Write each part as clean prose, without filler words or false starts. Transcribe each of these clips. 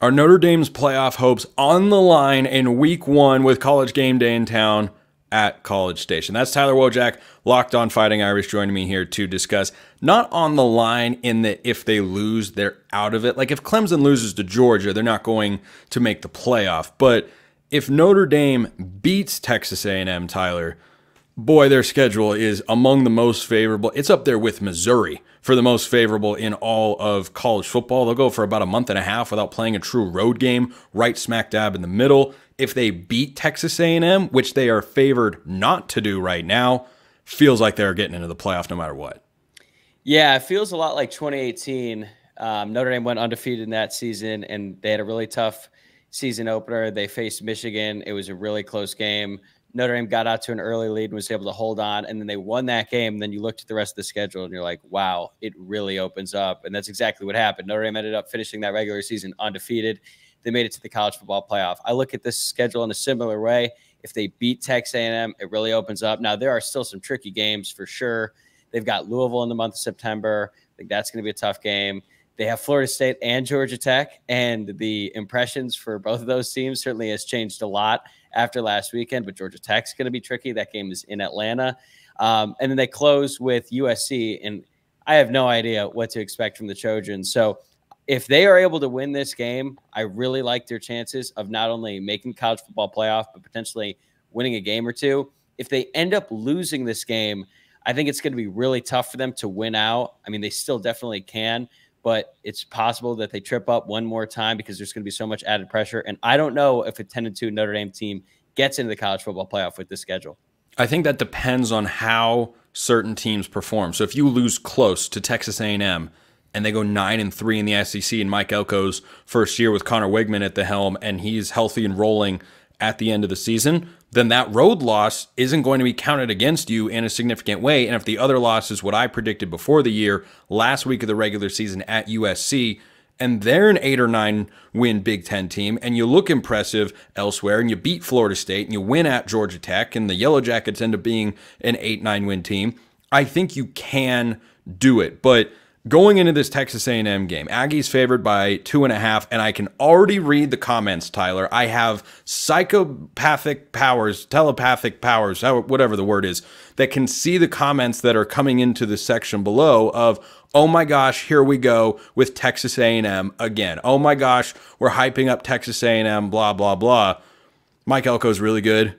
Are Notre Dame's playoff hopes on the line in week 1 with College GameDay in town at College Station? That's Tyler Wojciak, Locked On Fighting Irish, joining me here to discuss not on the line in that if they lose, they're out of it. Like if Clemson loses to Georgia, they're not going to make the playoff. But if Notre Dame beats Texas A&M, Tyler, boy, their schedule is among the most favorable. It's up there with Missouri for the most favorable in all of college football. They'll go for about a month and a half without playing a true road game, right smack dab in the middle. If they beat Texas A&M, which they are favored not to do right now, feels like they're getting into the playoff no matter what. Yeah, it feels a lot like 2018. Notre Dame went undefeated in that season, and they had a really tough season opener. They faced Michigan. It was a really close game. Notre Dame got out to an early lead and was able to hold on, and then they won that game. And then you looked at the rest of the schedule, and you're like, wow, it really opens up. And that's exactly what happened. Notre Dame ended up finishing that regular season undefeated. They made it to the college football playoff. I look at this schedule in a similar way. If they beat Texas A&M, it really opens up. Now, there are still some tricky games for sure. They've got Louisville in the month of September. I think that's going to be a tough game. They have Florida State and Georgia Tech, and the impressions for both of those teams certainly has changed a lot after last weekend, but Georgia Tech's going to be tricky. That game is in Atlanta. And then they close with USC, and I have no idea what to expect from the Trojans. So if they are able to win this game, I really like their chances of not only making college football playoff, but potentially winning a game or two. If they end up losing this game, I think it's going to be really tough for them to win out. I mean, they still definitely can, but it's possible that they trip up one more time because there's going to be so much added pressure. And I don't know if a 10-2 Notre Dame team gets into the college football playoff with this schedule. I think that depends on how certain teams perform. So if you lose close to Texas A&M and they go 9-3 in the SEC, and Mike Elko's first year with Connor Wigman at the helm, and he's healthy and rolling at the end of the season, then that road loss isn't going to be counted against you in a significant way. And if the other loss is what I predicted before the year, last week of the regular season at USC, and they're an 8 or 9 win Big Ten team, and you look impressive elsewhere, and you beat Florida State, and you win at Georgia Tech, and the Yellow Jackets end up being an 8-9 win team, I think you can do it. But going into this Texas A&M game, Aggies favored by 2.5, and I can already read the comments, Tyler. I have telepathic powers, whatever the word is, that can see the comments that are coming into the section below of, oh my gosh, here we go with Texas A&M again. Oh my gosh, we're hyping up Texas A&M, blah, blah, blah. Mike Elko's really good.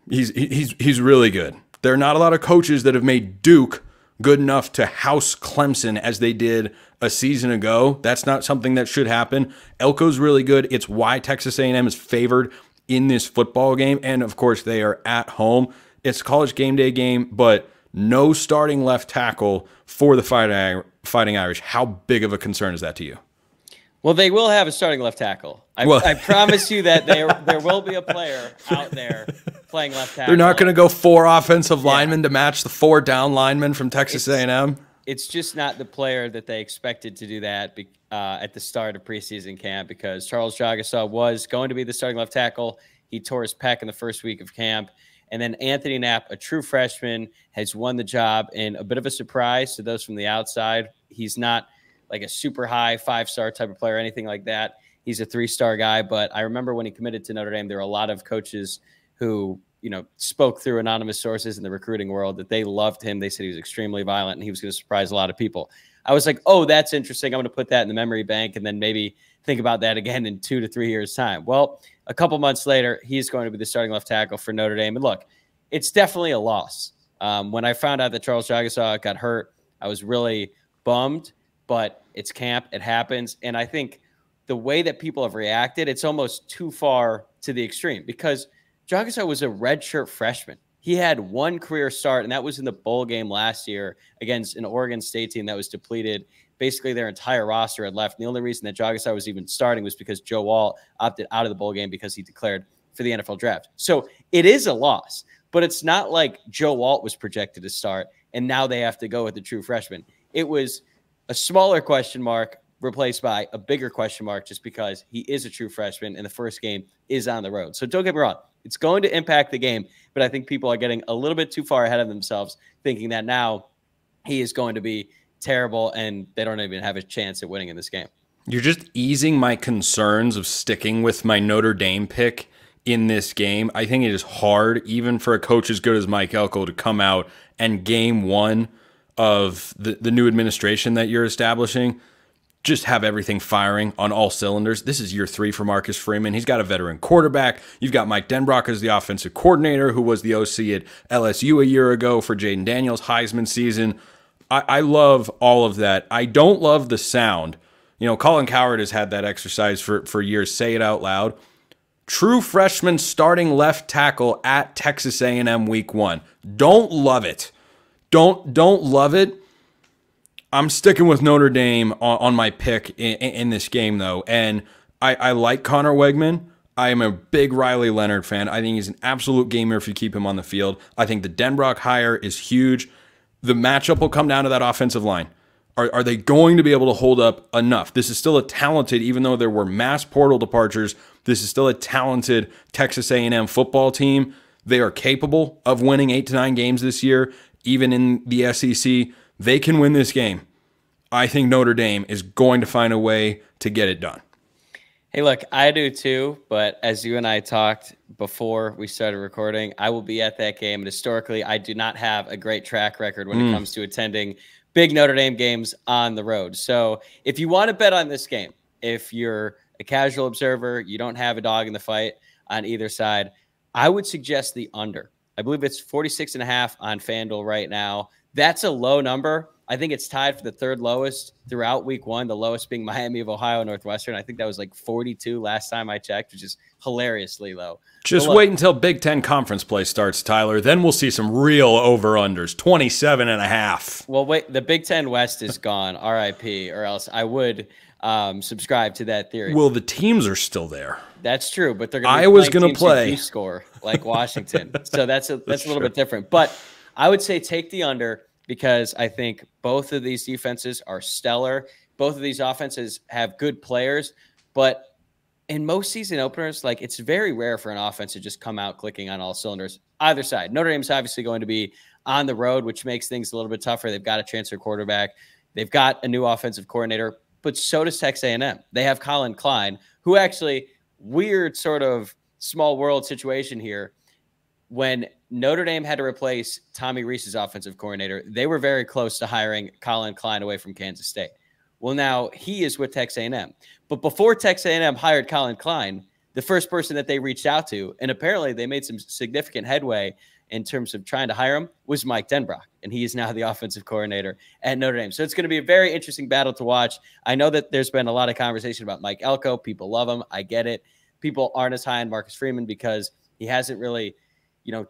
He's really good. There are not a lot of coaches that have made Duke good enough to house Clemson as they did a season ago. That's not something that should happen. Elko's really good. It's why Texas A&M is favored in this football game. And, of course, they are at home. It's a College GameDay game, but no starting left tackle for the Fighting Irish. How big of a concern is that to you? Well, they will have a starting left tackle. I promise you that there will be a player out there playing left tackle. They're not going to go 4 offensive linemen to match the 4 down linemen from Texas A&M. It's just not the player that they expected to do that at the start of preseason camp, because Charles Jagasaw was going to be the starting left tackle. He tore his pec in the first week of camp. And then Anthony Knapp, a true freshman, has won the job in a bit of a surprise to those from the outside. He's not like a super high 5-star type of player or anything like that. He's a 3-star guy. But I remember when he committed to Notre Dame, there were a lot of coaches who, spoke through anonymous sources in the recruiting world that they loved him. They said he was extremely violent and he was going to surprise a lot of people. I was like, oh, that's interesting. I'm going to put that in the memory bank and then maybe think about that again in 2 to 3 years' time. Well, a couple months later, he's going to be the starting left tackle for Notre Dame. And look, it's definitely a loss. When I found out that Charles Jagasaw got hurt, I was really bummed, but it's camp. It happens. And I think the way that people have reacted, it's almost too far to the extreme, because Jagasaw was a redshirt freshman. He had one career start, and that was in the bowl game last year against an Oregon State team that was depleted. Basically, their entire roster had left. And the only reason that Jagasaw was even starting was because Joe Walt opted out of the bowl game because he declared for the NFL draft. So it is a loss, but it's not like Joe Walt was projected to start, and now they have to go with the true freshman. It was a smaller question mark replaced by a bigger question mark just because he is a true freshman and the first game is on the road. So don't get me wrong. It's going to impact the game, but I think people are getting a little bit too far ahead of themselves, thinking that now he is going to be terrible and they don't even have a chance at winning in this game. You're just easing my concerns of sticking with my Notre Dame pick in this game. I think it is hard, even for a coach as good as Mike Elko, to come out and game one of the new administration that you're establishing, just have everything firing on all cylinders. This is year 3 for Marcus Freeman. He's got a veteran quarterback. You've got Mike Denbrock as the offensive coordinator, who was the OC at LSU a year ago for Jaden Daniels' Heisman season. I love all of that. I don't love the sound. You know, Colin Cowherd has had that exercise for years. Say it out loud. True freshman starting left tackle at Texas A&M week 1. Don't love it. Don't love it. I'm sticking with Notre Dame on my pick in this game, though. And I like Connor Wegman. I am a big Riley Leonard fan. I think he's an absolute gamer if you keep him on the field. I think the Denbrock hire is huge. The matchup will come down to that offensive line. Are they going to be able to hold up enough? This is still a talented, even though there were mass portal departures, this is still a talented Texas A&M football team. They are capable of winning 8 to 9 games this year, even in the SEC. They can win this game. I think Notre Dame is going to find a way to get it done. Hey, look, I do too, but as you and I talked before we started recording, I will be at that game. And historically, I do not have a great track record when it comes to attending big Notre Dame games on the road. So if you want to bet on this game, if you're a casual observer, you don't have a dog in the fight on either side, I would suggest the under. I believe it's 46.5 on FanDuel right now. That's a low number. I think it's tied for the 3rd lowest throughout week 1, the lowest being Miami of Ohio Northwestern. I think that was like 42 last time I checked, which is hilariously low. Just wait until Big Ten conference play starts, Tyler. Then we'll see some real over-unders, 27.5. Well, wait, the Big Ten West is gone, RIP, or else I would subscribe to that theory. Well, the teams are still there. That's true, but they're going to Iowa's going to play score like Washington. So that's a little bit different. But I would say take the under, because I think both of these defenses are stellar. Both of these offenses have good players, but in most season openers, like, it's very rare for an offense to just come out clicking on all cylinders. Either side. Notre Dame's obviously going to be on the road, which makes things a little bit tougher. They've got a transfer quarterback. They've got a new offensive coordinator, but so does Texas A&M. They have Colin Klein, who actually, weird sort of small world situation here. When Notre Dame had to replace Tommy Rees's offensive coordinator, they were very close to hiring Colin Klein away from Kansas State. Well, now he is with Texas A&M. But before Texas A&M hired Colin Klein, the first person that they reached out to, and apparently they made some significant headway in terms of trying to hire him, was Mike Denbrock. And he is now the offensive coordinator at Notre Dame. So it's going to be a very interesting battle to watch. I know that there's been a lot of conversation about Mike Elko. People love him. I get it. People aren't as high on Marcus Freeman because he hasn't really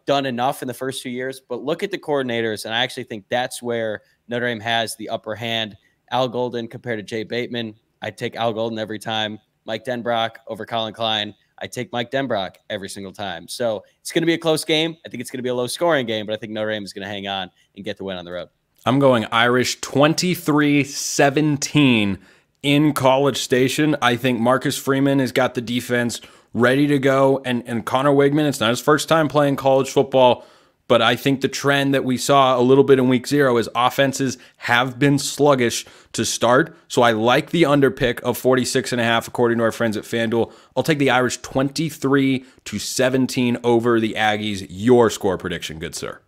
done enough in the first 2 years, but look at the coordinators. And I actually think that's where Notre Dame has the upper hand. Al Golden compared to Jay Bateman. I take Al Golden every time. Mike Denbrock over Colin Klein. I take Mike Denbrock every single time. So it's going to be a close game. I think it's going to be a low scoring game, but I think Notre Dame is going to hang on and get the win on the road. I'm going Irish 23-17 in College Station. I think Marcus Freeman has got the defense ready to go. And Connor Wegman, it's not his first time playing college football, but I think the trend that we saw a little bit in week 0 is offenses have been sluggish to start. So I like the under pick of 46.5, according to our friends at FanDuel. I'll take the Irish 23-17 over the Aggies. Your score prediction, good sir.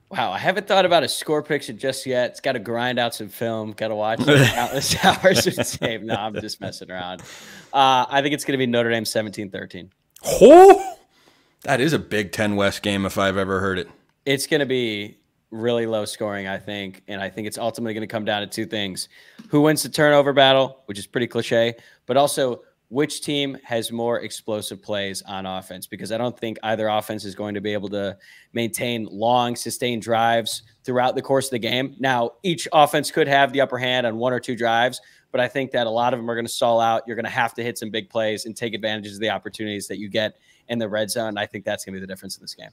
Wow, I haven't thought about a score prediction just yet. It's got to grind out some film. Got to watch countless hours of tape. No, I'm just messing around. I think it's going to be Notre Dame 17-13. Oh, that is a Big Ten West game if I've ever heard it. It's going to be really low scoring, I think. And I think it's ultimately going to come down to two things. Who wins the turnover battle, which is pretty cliche, but also which team has more explosive plays on offense, because I don't think either offense is going to be able to maintain long, sustained drives throughout the course of the game. Now, each offense could have the upper hand on 1 or 2 drives, but I think that a lot of them are going to stall out. You're going to have to hit some big plays and take advantage of the opportunities that you get in the red zone. I think that's going to be the difference in this game.